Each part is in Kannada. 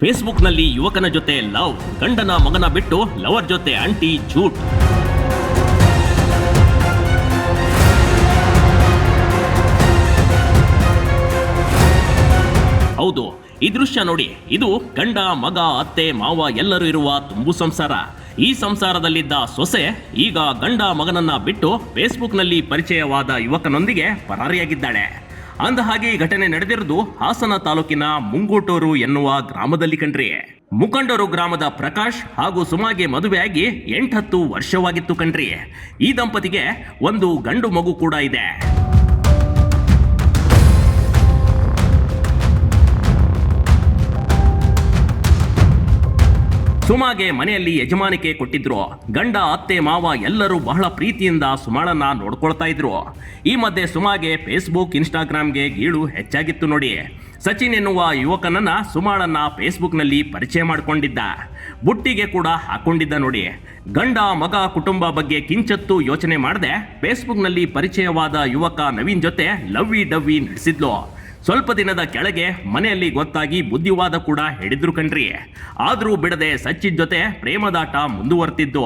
ಫೇಸ್ಬುಕ್ನಲ್ಲಿ ಯುವಕನ ಜೊತೆ ಲವ್, ಗಂಡನ ಮಗನ ಬಿಟ್ಟು ಲವರ್ ಜೊತೆ ಆಂಟಿ ಜೂಟ್. ಹೌದು, ಈ ದೃಶ್ಯ ನೋಡಿ. ಇದು ಗಂಡ, ಮಗ, ಅತ್ತೆ, ಮಾವ ಎಲ್ಲರೂ ಇರುವ ತುಂಬು ಸಂಸಾರ. ಈ ಸಂಸಾರದಲ್ಲಿದ್ದ ಸೊಸೆ ಈಗ ಗಂಡ ಮಗನನ್ನ ಬಿಟ್ಟು ಫೇಸ್ಬುಕ್ನಲ್ಲಿ ಪರಿಚಯವಾದ ಯುವಕನೊಂದಿಗೆ ಪರಾರಿಯಾಗಿದ್ದಾಳೆ. ಅಂದಹಾಗೆ ಈ ಘಟನೆ ನಡೆದಿರುವುದು ಹಾಸನ ತಾಲೂಕಿನ ಮುಂಗೋಟೂರು ಎನ್ನುವ ಗ್ರಾಮದಲ್ಲಿ ಕಣ್ರಿ. ಮುಖಂಡರು ಗ್ರಾಮದ ಪ್ರಕಾಶ್ ಹಾಗೂ ಸುಮಾಗೆ ಮದುವೆಯಾಗಿ 8-10 ವರ್ಷವಾಗಿತ್ತು ಕಣ್ರಿ. ಈ ದಂಪತಿಗೆ ಒಂದು ಗಂಡು ಮಗು ಕೂಡ ಇದೆ. ಸುಮಾಗೆ ಮನೆಯಲ್ಲಿ ಯಜಮಾನಿಕೆ ಕೊಟ್ಟಿದ್ರು. ಗಂಡ, ಅತ್ತೆ, ಮಾವ ಎಲ್ಲರೂ ಬಹಳ ಪ್ರೀತಿಯಿಂದ ಸುಮಾಳನ್ನ ನೋಡ್ಕೊಳ್ತಾ ಇದ್ರು. ಈ ಮಧ್ಯೆ ಸುಮಾಗೆ ಫೇಸ್ಬುಕ್, ಇನ್ಸ್ಟಾಗ್ರಾಮ್ಗೆ ಗೀಳು ಹೆಚ್ಚಾಗಿತ್ತು ನೋಡಿ. ಸಚಿನ್ ಎನ್ನುವ ಯುವಕನನ್ನ ಸುಮಾಳನ್ನ ಫೇಸ್ಬುಕ್ನಲ್ಲಿ ಪರಿಚಯ ಮಾಡಿಕೊಂಡಿದ್ದ, ಬುಟ್ಟಿಗೆ ಕೂಡ ಹಾಕೊಂಡಿದ್ದ ನೋಡಿ. ಗಂಡ, ಮಗ, ಕುಟುಂಬ ಬಗ್ಗೆ ಕಿಂಚತ್ತು ಯೋಚನೆ ಮಾಡದೆ ಫೇಸ್ಬುಕ್ನಲ್ಲಿ ಪರಿಚಯವಾದ ಯುವಕ ನವೀನ್ ಜೊತೆ ಲವ್ವಿ ಡವ್ವಿ ನಡೆಸಿದ್ಲು. ಸ್ವಲ್ಪ ದಿನದ ಕೆಳಗೆ ಮನೆಯಲ್ಲಿ ಗೊತ್ತಾಗಿ ಬುದ್ಧಿವಾದ ಕೂಡ ಹಿಡಿದ್ರು ಕಣ್ರಿ. ಆದ್ರೂ ಬಿಡದೆ ಸಚಿನ್ ಜೊತೆ ಪ್ರೇಮದಾಟ ಮುಂದುವರ್ತಿದ್ದು.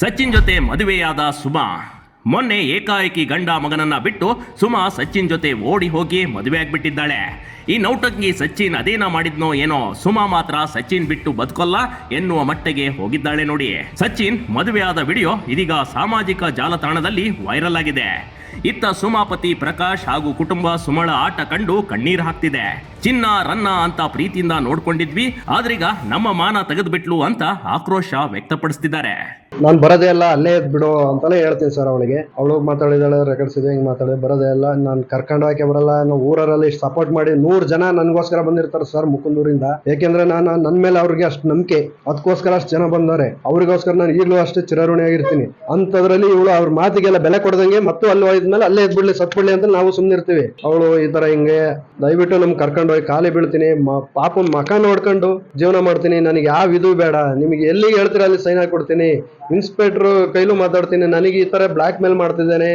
ಸಚಿನ್ ಜೊತೆ ಮದುವೆಯಾದ ಸುಮಾ ಮೊನ್ನೆ ಏಕಾಏಕಿ ಗಂಡ ಮಗನನ್ನ ಬಿಟ್ಟು ಸುಮಾ ಸಚಿನ್ ಜೊತೆ ಓಡಿ ಹೋಗಿ ಮದುವೆ ಆಗ್ಬಿಟ್ಟಿದ್ದಾಳೆ. ಈ ನೌಟಂಕಿ ಸಚಿನ್ ಅದೇನ ಮಾಡಿದ್ನೋ ಏನೋ, ಸುಮಾ ಮಾತ್ರ ಸಚಿನ್ ಬಿಟ್ಟು ಬದುಕಲ್ಲ ಎನ್ನುವ ಮಟ್ಟಿಗೆ ಹೋಗಿದ್ದಾಳೆ ನೋಡಿ. ಸಚಿನ್ ಮದುವೆಯಾದ ವಿಡಿಯೋ ಇದೀಗ ಸಾಮಾಜಿಕ ಜಾಲತಾಣದಲ್ಲಿ ವೈರಲ್ ಆಗಿದೆ. ಇತ್ತ ಸುಮಾಪತಿ ಪ್ರಕಾಶ್ ಹಾಗೂ ಕುಟುಂಬ ಸುಮಳ ಆಟ ಕಂಡು ಕಣ್ಣೀರು ಹಾಕ್ತಿದೆ. ಚಿನ್ನ ರನ್ನ ಅಂತ ಪ್ರೀತಿಯಿಂದ ನೋಡ್ಕೊಂಡಿದ್ವಿ, ಆದ್ರೀಗ ನಮ್ಮ ಮಾನ ತೆಗೆದ್ಬಿಟ್ಲು ಅಂತ ಆಕ್ರೋಶ ವ್ಯಕ್ತಪಡಿಸ್ತಿದ್ದಾರೆ. ನಾನು ಬರೋದೇ ಇಲ್ಲ, ಅಲ್ಲೇ ಎದ್ ಬಿಡು ಅಂತಾನೆ ಹೇಳ್ತೀನಿ ಸರ್. ಅವಳು ಮಾತಾಡಿದಾಳೆ, ರೆಕಾರ್ಡ್ಸ್ ಇದೆ, ಹಿಂಗೆ ಮಾತಾಡಿ ಬರೋದೇ ಇಲ್ಲ, ನಾನು ಕರ್ಕೊಂಡು ಹಾಕಿ ಬರಲ್ಲ. ನಾವು ಊರಲ್ಲಿ ಇಷ್ಟು ಸಪೋರ್ಟ್ ಮಾಡಿ 100 ಜನ ನನಗೋಸ್ಕರ ಬಂದಿರ್ತಾರೆ ಸರ್ ಮುಕುಂದೂರಿಂದ. ಯಾಕೆಂದ್ರೆ ನಾನು ನನ್ನ ಮೇಲೆ ಅವ್ರಿಗೆ ಅಷ್ಟು ನಂಬಿಕೆ, ಅದಕ್ಕೋಸ್ಕರ ಅಷ್ಟು ಜನ ಬಂದವ್ರೆ. ಅವ್ರಿಗೋಸ್ಕರ ನಾನು ಈಗಲೂ ಅಷ್ಟೇ ಚಿರಋಣಿಯಾಗಿರ್ತೀನಿ. ಅಂತದ್ರಲ್ಲಿ ಇವಳು ಅವ್ರ ಮಾತಿಗೆಲ್ಲ ಬೆಲೆ ಕೊಡದಂಗೆ ಮತ್ತು ಅಲ್ಲಿ ಹೋದ್ಮೇಲೆ ಅಲ್ಲೇ ಎದ್ಬಿಡ್ಲಿ, ಸತ್ಬಿಡ್ಲಿ ಅಂತ ನಾವು ಸುಮ್ಮನಿರ್ತೀವಿ. ಅವಳು ಈ ತರ ಹಿಂಗೆ ದಯವಿಟ್ಟು ನಮ್ಗೆ ಕರ್ಕೊಂಡು ಹೋಗಿ ಕಾಲಿ ಬೀಳ್ತೀನಿ, ಪಾಪನ್ ಮಕ ನೋಡ್ಕೊಂಡು ಜೀವನ ಮಾಡ್ತೀನಿ, ನನಗೆ ಯಾವ ಇದು ಬೇಡ, ನಿಮಗೆ ಎಲ್ಲಿಗೆ ಹೇಳ್ತೀರ ಅಲ್ಲಿ ಸೈನ್ ಹಾಕೊಡ್ತೀನಿ, ಇನ್ಸ್ಪೆಕ್ಟರ್ ಕೈಲೂ ಮಾತಾಡ್ತೀನಿ, ನನಗೆ ಈ ತರ ಬ್ಲಾಕ್ ಮೇಲ್ ಮಾಡ್ತಿದ್ದಾನೆ,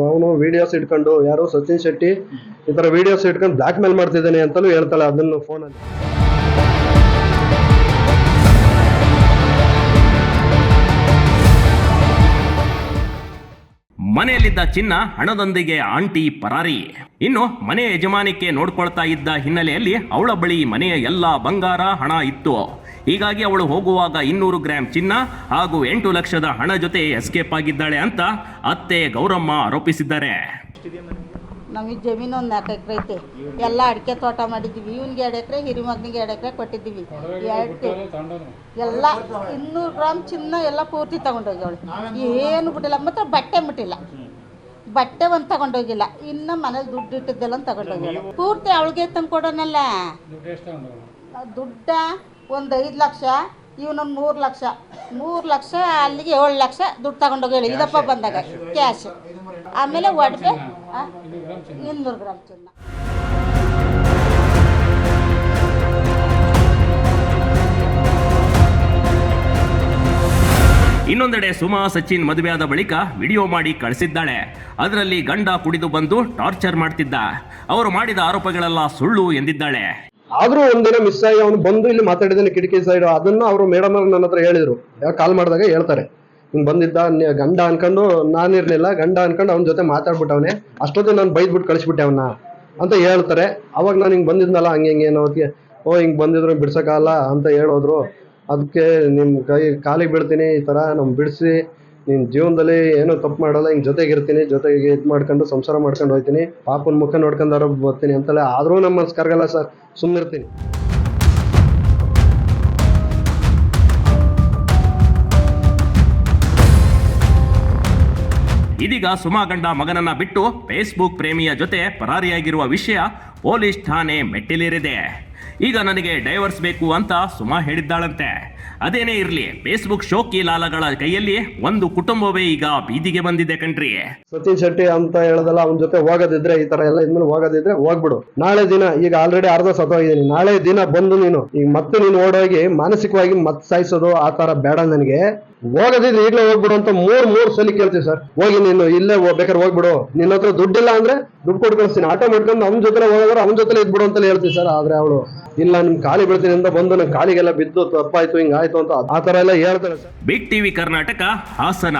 ಅವನು ವಿಡಿಯೋಸ್ ಇಟ್ಕೊಂಡು, ಯಾರು ಸಚಿನ್ ಶೆಟ್ಟಿ ಈ ತರ ವಿಡಿಯೋಸ್ ಇಟ್ಕೊಂಡು ಬ್ಲಾಕ್ ಮೇಲ್ ಮಾಡ್ತಿದ್ದಾನೆ ಅಂತಲೂ ಹೇಳ್ತಾಳೆ ಅದನ್ನು ಫೋನಲ್ಲಿ. ಮನೆಯಲ್ಲಿದ್ದ ಚಿನ್ನ, ಹಣದೊಂದಿಗೆ ಆಂಟಿ ಪರಾರಿ. ಇನ್ನು ಮನೆ ಯಜಮಾನಿಕೆ ನೋಡ್ಕೊಳ್ತಾ ಇದ್ದ ಹಿನ್ನೆಲೆಯಲ್ಲಿ ಅವಳ ಬಳಿ ಮನೆಯ ಎಲ್ಲ ಬಂಗಾರ, ಹಣ ಇತ್ತು. ಹೀಗಾಗಿ ಅವಳು ಹೋಗುವಾಗ 200 ಗ್ರಾಂ ಚಿನ್ನ ಹಾಗೂ 8 ಲಕ್ಷದ ಹಣ ಜೊತೆ ಎಸ್ಕೇಪ್ ಆಗಿದ್ದಾಳೆ ಅಂತ ಅತ್ತೆ ಗೌರಮ್ಮ ಆರೋಪಿಸಿದ್ದಾರೆ. ನಮಗೆ ಜಮೀನು ಒಂದು 4 ಎಕರೆ ಐತೆ, ಎಲ್ಲ ಅಡಿಕೆ ತೋಟ ಮಾಡಿದ್ದೀವಿ. ಇವನಿಗೆ 2 ಎಕರೆ, ಹಿರಿಮಗನಿಗೆ 2 ಎಕರೆ ಕೊಟ್ಟಿದ್ದೀವಿ. ಎಲ್ಲ 200 ಗ್ರಾಮ್ ಚಿನ್ನ ಎಲ್ಲ ಪೂರ್ತಿ ತಗೊಂಡೋಗ್ಯವಳು, ಏನು ಬಿಟ್ಟಿಲ್ಲ. ಮಾತ್ರ ಬಟ್ಟೆ ಮುಟ್ಟಿಲ್ಲ, ಬಟ್ಟೆ ಒಂದು ತಗೊಂಡೋಗಿಲ್ಲ. ಇನ್ನು ಮನೇಲಿ ದುಡ್ಡು ಇಟ್ಟಿದ್ದೆಲ್ಲ ತಗೊಂಡೋಗಿಲ್ಲ. ಪೂರ್ತಿ ಅವಳಿಗೆ ತಂದು ಕೊಡೋನಲ್ಲ. ದುಡ್ಡ ಒಂದು 5 ಲಕ್ಷ, ಇವನೊಂದು 3 ಲಕ್ಷ. 3 ಲಕ್ಷ ಅಲ್ಲಿಗೆ 7 ಲಕ್ಷ ದುಡ್ಡು ತಗೊಂಡೋಗಿ ಇದಪ್ಪ ಬಂದಾಗ ಕ್ಯಾಶ್. ಆಮೇಲೆ ಒಡವೆ 200 ಗ್ರಾಮ್ ಚಿನ್ನ. ಇನ್ನೊಂದೆಡೆ ಸುಮಾ ಸಚಿನ್ ಮದುವೆಯಾದ ಬಳಿಕ ವಿಡಿಯೋ ಮಾಡಿ ಕಳಿಸಿದ್ದಾಳೆ. ಅದರಲ್ಲಿ ಗಂಡ ಕುಡಿದು ಬಂದು ಟಾರ್ಚರ್ ಮಾಡ್ತಿದ್ದ, ಅವರು ಮಾಡಿದ ಆರೋಪಗಳೆಲ್ಲ ಸುಳ್ಳು ಎಂದಿದ್ದಾಳೆ. ಆದ್ರೂ ಒಂದಿನ ಮಿಸ್ ಆಗಿ ಅವನು ಬಂದು ಇಲ್ಲಿ ಮಾತಾಡಿದ್ದಾನೆ ಕಿಟಕಿ ಸೈಡ್. ಅದನ್ನು ಅವರು ಮೇಡಮ್ ಅವ್ರು ನನ್ನ ಹತ್ರ ಹೇಳಿದ್ರು, ಕಾಲ್ ಮಾಡಿದಾಗ ಹೇಳ್ತಾರೆ, ಹಿಂಗ್ ಬಂದಿದ್ದ ಗಂಡ ಅನ್ಕೊಂಡು, ನಾನಿರ್ಲಿಲ್ಲ ಗಂಡ ಅನ್ಕೊಂಡು ಅವನ ಜೊತೆ ಮಾತಾಡ್ಬಿಟ್ಟವನೆ, ಅಷ್ಟೊತ್ತಿಗೆ ನಾನು ಬೈದ್ಬಿಟ್ಟು ಕಳಿಸ್ಬಿಟ್ಟೆ ಅವನ್ನ ಅಂತ ಹೇಳ್ತಾರೆ. ಅವಾಗ ನಾನು ಹಿಂಗೆ ಬಂದಿದ್ನಲ್ಲ ಹಂಗೆ ಹಿಂಗೆ ಏನೋ ಹೊತ್ತಿಗೆ, ಹಿಂಗೆ ಬಂದಿದ್ರು ಬಿಡ್ಸೋಕ್ಕಾಗಲ್ಲ ಅಂತ ಹೇಳೋದ್ರು. ಅದಕ್ಕೆ ನಿಮ್ಮ ಕಾಲಿಗೆ ಬೀಳ್ತೀನಿ, ಈ ಥರ ನಮ್ಮ ಬಿಡಿಸಿ, ನಿನ್ನ ಜೀವನದಲ್ಲಿ ಏನೋ ತಪ್ಪು ಮಾಡಲ್ಲ, ಹಿಂಗೆ ಜೊತೆಗಿರ್ತೀನಿ, ಜೊತೆಗೆ ಇದು ಮಾಡ್ಕೊಂಡು ಸಂಸಾರ ಮಾಡ್ಕೊಂಡು ಹೋಗ್ತೀನಿ, ಪಾಪನ ಮುಖ ನೋಡ್ಕೊಂಡಾರ ಬರ್ತೀನಿ ಅಂತಲೇ. ಆದರೂ ನಮ್ಮ ಮನಸ್ಸು ಕರಗಲ್ಲ ಸರ್, ಸುಮ್ಮನಿರ್ತೀನಿ. ಇದೀಗ ಸುಮಾ ಗಂಡ ಮಗನನ್ನ ಬಿಟ್ಟು ಫೇಸ್ಬುಕ್ ಪ್ರೇಮಿಯ ಜೊತೆ ಪರಾರಿಯಾಗಿರುವ ವಿಷಯ ಪೊಲೀಸ್ ಠಾಣೆ ಮೆಟ್ಟಿಲೇರಿದೆ. ಈಗ ನನಗೆ ಡೈವರ್ಸ್ ಬೇಕು ಅಂತ ಸುಮಾ ಹೇಳಿದ್ದಾಳಂತೆ. ಅದೇನೇ ಇರ್ಲಿ, ಫೇಸ್ಬುಕ್ ಶೋಕಿ ಲಾಲಗಳ ಕೈಯಲ್ಲಿ ಒಂದು ಕುಟುಂಬವೇ ಈಗ ಬೀದಿಗೆ ಬಂದಿದೆ ಕಣ್ರಿ. ಸತೀಶ್ ಶೆಟ್ಟಿ ಅಂತ ಹೇಳೋದಲ್ಲ, ಅವನ ಜೊತೆ ಹೋಗೋದಿದ್ರೆ ಈ ತರ ಎಲ್ಲ ಇದ್ಮೇಲೆ ಹೋಗೋದಿದ್ರೆ ಹೋಗ್ಬಿಡು. ನಾಳೆ ದಿನ ಈಗ ಆಲ್ರೆಡಿ ಅರ್ಧ ಸತ್ತೋಗಿದ್ದೀನಿ, ನಾಳೆ ದಿನ ಬಂದು ನೀನು ಈಗ ಮತ್ತೆ ನೀನು ಓಡೋಗಿ ಮಾನಸಿಕವಾಗಿ ಮತ್ತೆ ಸಾಯಿಸೋದು ಆ ತರ ಬೇಡ ನನಗೆ. ಹೋಗೋದಿದ್ರೆ ಈಗಲೇ ಹೋಗ್ಬಿಡು ಅಂತ ಮೂರ್ ಸಲ ಕೇಳ್ತೀವಿ ಸರ್. ಹೋಗಿ ನೀನು ಇಲ್ಲೇ ಬೇಕಾದ್ರೆ ಹೋಗ್ಬಿಡು, ನಿನ್ನ ಹತ್ರ ದುಡ್ಡಿಲ್ಲ ಅಂದ್ರೆ ದುಡ್ಡು ಕೊಟ್ಟು ಕಳಿಸ್ತೀನಿ, ಆಟೋ ಮಾಡ್ಕೊಂಡು ಅವ್ನ ಜೊತೆ ಹೋಗೋದ್ರೆ ಅವ್ನ ಜೊತೆ ಇದ್ಬಿಡು ಅಂತ ಹೇಳ್ತೀವಿ ಸರ್. ಆದ್ರೆ ಅವಳು ಇಲ್ಲ ನಿಮ್ ಕಾಲಿ ಬೀಳ್ತೀನಿ ಅಂತ ಬಂದು ನನ್ ಕಾಲಿಗೆಲ್ಲ ಬಿದ್ದು ತಪ್ಪಾಯ್ತು ಹಿಂಗಾಯ್ತು ಅಂತ ಆ ತರ ಎಲ್ಲ ಹೇಳ್ತಾರೆ sir. Big TV Karnataka, Hassan.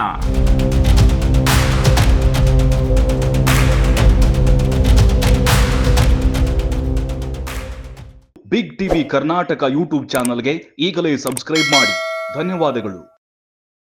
Big TV Karnataka YouTube ಚಾನಲ್ಗೆ ಈಗಲೇ ಸಬ್ಸ್ಕ್ರೈಬ್ ಮಾಡಿ. ಧನ್ಯವಾದಗಳು.